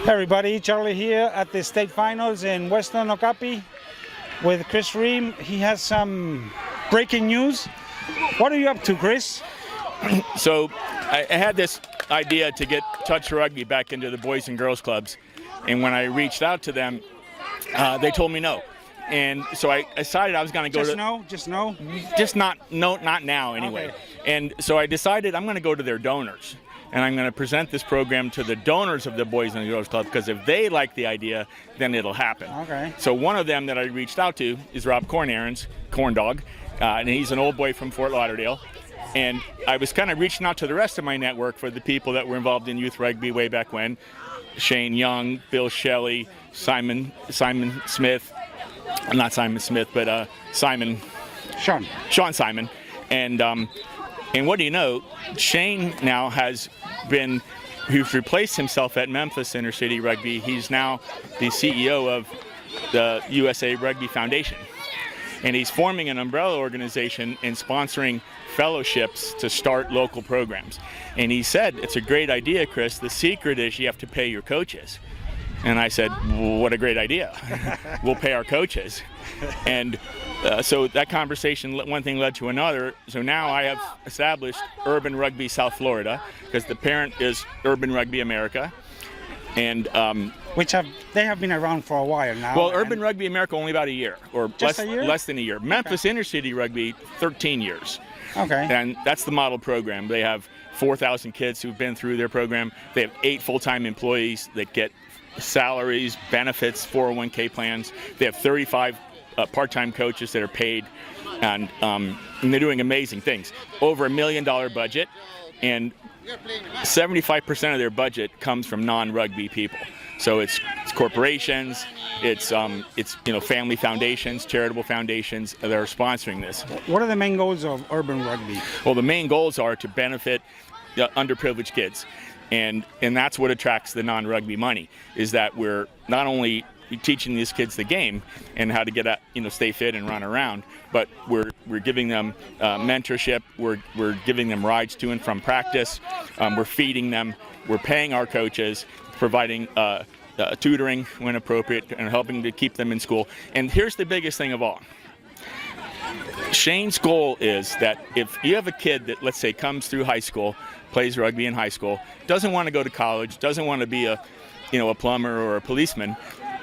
Hey everybody, Charlie here at the state finals in Western Okapi with Chris Roehm. He has some breaking news. What are you up to, Chris? So I had this idea to get touch rugby back into the boys and girls clubs, and when I reached out to them, they told me no. And so I decided I was going to go not now anyway. Okay. And so I decided I'm going to go to their donors. And I'm going to present this program to the donors of the Boys and Girls Club, because if they like the idea, then it'll happen. Okay. So one of them that I reached out to is Rob Corn Dog, and he's an old boy from Fort Lauderdale. And I was kind of reaching out to the rest of my network for the people that were involved in youth rugby way back when. Shane Young, Bill Shelley, Simon Smith, not Simon Smith, but Sean Simon. And what do you know, Shane now he's replaced himself at Memphis Inner City Rugby. He's now the CEO of the USA Rugby Foundation. And he's forming an umbrella organization and sponsoring fellowships to start local programs. And he said, it's a great idea, Chris. The secret is you have to pay your coaches. And I said, well, what a great idea. We'll pay our coaches. And so that conversation, one thing led to another. So now I have established Urban Rugby South Florida, because the parent is Urban Rugby America. And they have been around for a while now. Well, Urban Rugby America only about a year, or less than a year. Memphis Inner City Rugby, 13 years. Okay. And that's the model program. They have 4,000 kids who've been through their program. They have 8 full-time employees that get salaries, benefits, 401k plans. They have 35 part-time coaches that are paid, and they're doing amazing things. Over $1 million budget, and 75% of their budget comes from non-rugby people. So it's corporations, it's family foundations, charitable foundations that are sponsoring this. What are the main goals of Urban Rugby? Well, the main goals are to benefit underprivileged kids. And that's what attracts the non-rugby money, is that we're not only teaching these kids the game and how to get out, stay fit and run around, but we're giving them mentorship, we're giving them rides to and from practice, we're feeding them, we're paying our coaches, providing tutoring when appropriate, and helping to keep them in school. And here's the biggest thing of all. Shane's goal is that if you have a kid that, let's say, comes through high school, plays rugby in high school, doesn't want to go to college, doesn't want to be a plumber or a policeman,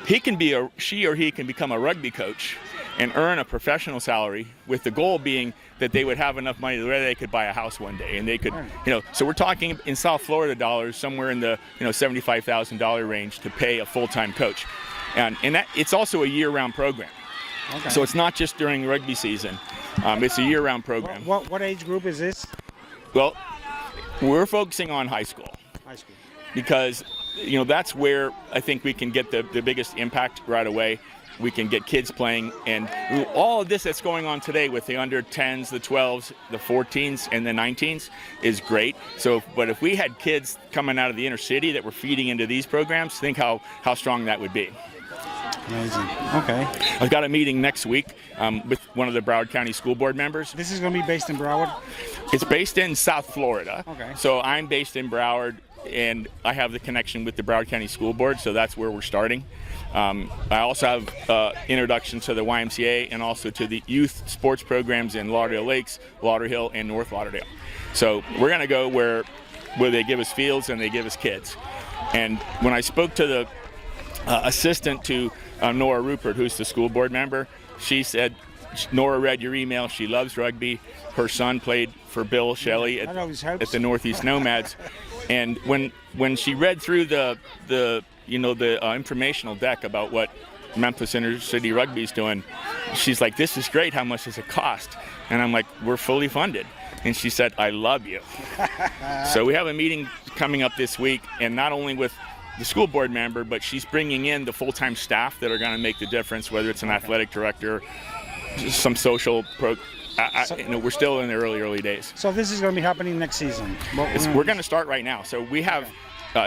she or he can become a rugby coach and earn a professional salary, with the goal being that they would have enough money where they could buy a house one day, and they could, so we're talking in South Florida dollars, somewhere in the $75,000 range to pay a full-time coach, and that it's also a year-round program. Okay. So it's not just during rugby season. It's a year-round program. What age group is this? Well, we're focusing on high school. High school. Because, that's where I think we can get the biggest impact right away. We can get kids playing. And all of this that's going on today with the under 10s, the 12s, the 14s, and the 19s is great. But if we had kids coming out of the inner city that were feeding into these programs, think how strong that would be. Amazing. Okay. I've got a meeting next week with one of the Broward County School Board members. This is going to be based in Broward? It's based in South Florida. Okay. So I'm based in Broward, and I have the connection with the Broward County School Board, so that's where we're starting. I also have introductions to the YMCA and also to the youth sports programs in Lauderdale Lakes, Lauderhill, and North Lauderdale. So we're going to go where they give us fields and they give us kids. And when I spoke to the assistant to Nora Rupert, who's the school board member, she said, Nora read your email, she loves rugby, her son played for Bill Shelley at the Northeast Nomads, and when she read through the informational deck about what Memphis Inner City Rugby is doing, she's like, this is great, how much does it cost? And I'm like, we're fully funded. And she said, I love you. So we have a meeting coming up this week, and not only with the school board member, but she's bringing in the full-time staff that are going to make the difference, whether it's an athletic director, some social we're still in the early days. So this is going to be happening next season? We're going to start right now. So we have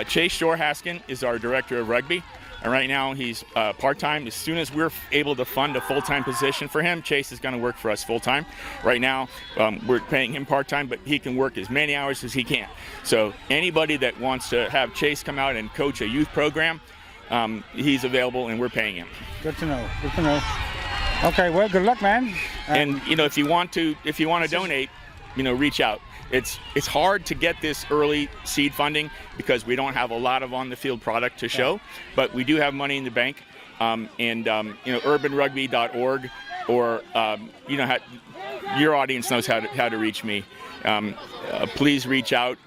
Chase Shorehaskin is our director of rugby. And right now he's part-time. As soon as we're able to fund a full-time position for him, Chase is going to work for us full-time. Right now we're paying him part-time, but he can work as many hours as he can. So anybody that wants to have Chase come out and coach a youth program, he's available and we're paying him. Good to know. Good to know. Okay, well, good luck, man. And if you want to donate, reach out. It's hard to get this early seed funding because we don't have a lot of on-the-field product to show, but we do have money in the bank. Urbanrugby.org, or your audience knows how to reach me. Please reach out.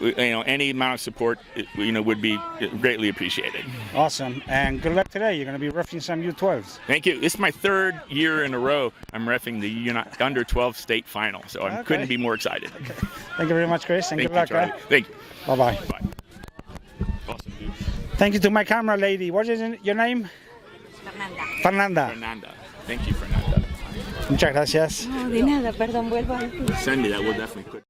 Any amount of support, would be greatly appreciated. Awesome, and good luck today. You're going to be reffing some U12s. Thank you. This is my third year in a row I'm reffing the under 12 state final, so I couldn't be more excited. Okay. Thank you very much, Chris, and Thank good luck. Charlie. Thank you. Bye-bye. Bye. Awesome, dude. Thank you to my camera lady. What is your name? Fernanda. Fernanda. Thank you, Fernanda. Muchas gracias. No, de nada, perdón, vuelvo a... Send me that. We'll definitely put.